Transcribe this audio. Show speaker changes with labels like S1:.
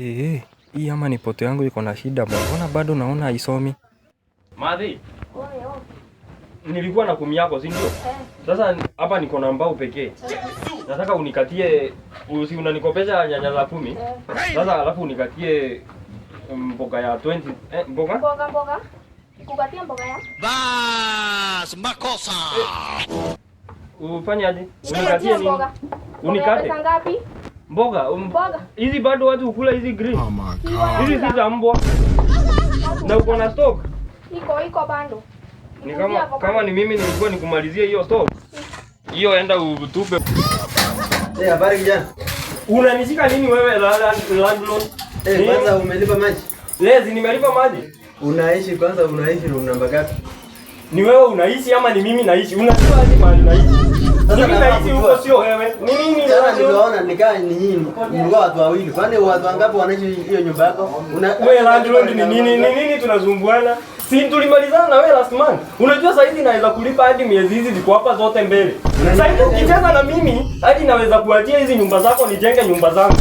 S1: Hii ama ni poto yangu iko na shida bwana. Mbona bado naona haisomi? Madhi.
S2: Oyo.
S1: Nilikuwa na kumi yako, si ndio? Sasa hapa niko na mbao pekee. Nataka unikatie, usi unanikopesha nyanya za 10. Sasa alafu unikatie mboga ya 20. Mboga?
S2: Mboga. Kukatia mboga ya?
S3: Bas, makosa.
S1: Ufanye aje? Unikatie nini? Unikate.
S2: Pesa ngapi?
S1: Mboga.
S2: Mboga.
S1: Hizi bado watu hukula hizi green.
S3: Oh my God.
S1: Hizi si za mbwa. Na uko na stock?
S2: Iko bando.
S1: Ni kama ni mimi nilikuwa nikumalizie hiyo stock. Hiyo enda utupe.
S4: Habari kijana.
S1: Unanishika nini wewe landlord?
S4: Kwanza umelipa maji?
S1: Lezi nimelipa maji.
S4: Unaishi room namba ngapi?
S1: Ni wewe unaishi ama ni mimi naishi? Unajua hadi mahali naishi. Mimi naishi huko sio wewe. Ni nini
S4: sasa niliona nikaa ni nyinyi. Mlikuwa watu wawili. Kwani watu wangapi wanaishi hiyo nyumba yako?
S1: Wewe landlord ni nini tunazumbuana? Si tulimalizana na wewe last month. Unajua sasa hizi naweza kulipa hadi miezi hizi ziko hapa zote mbele. Sasa hivi ukicheza na mimi hadi naweza kuachia hizi nyumba zako nijenge nyumba zangu.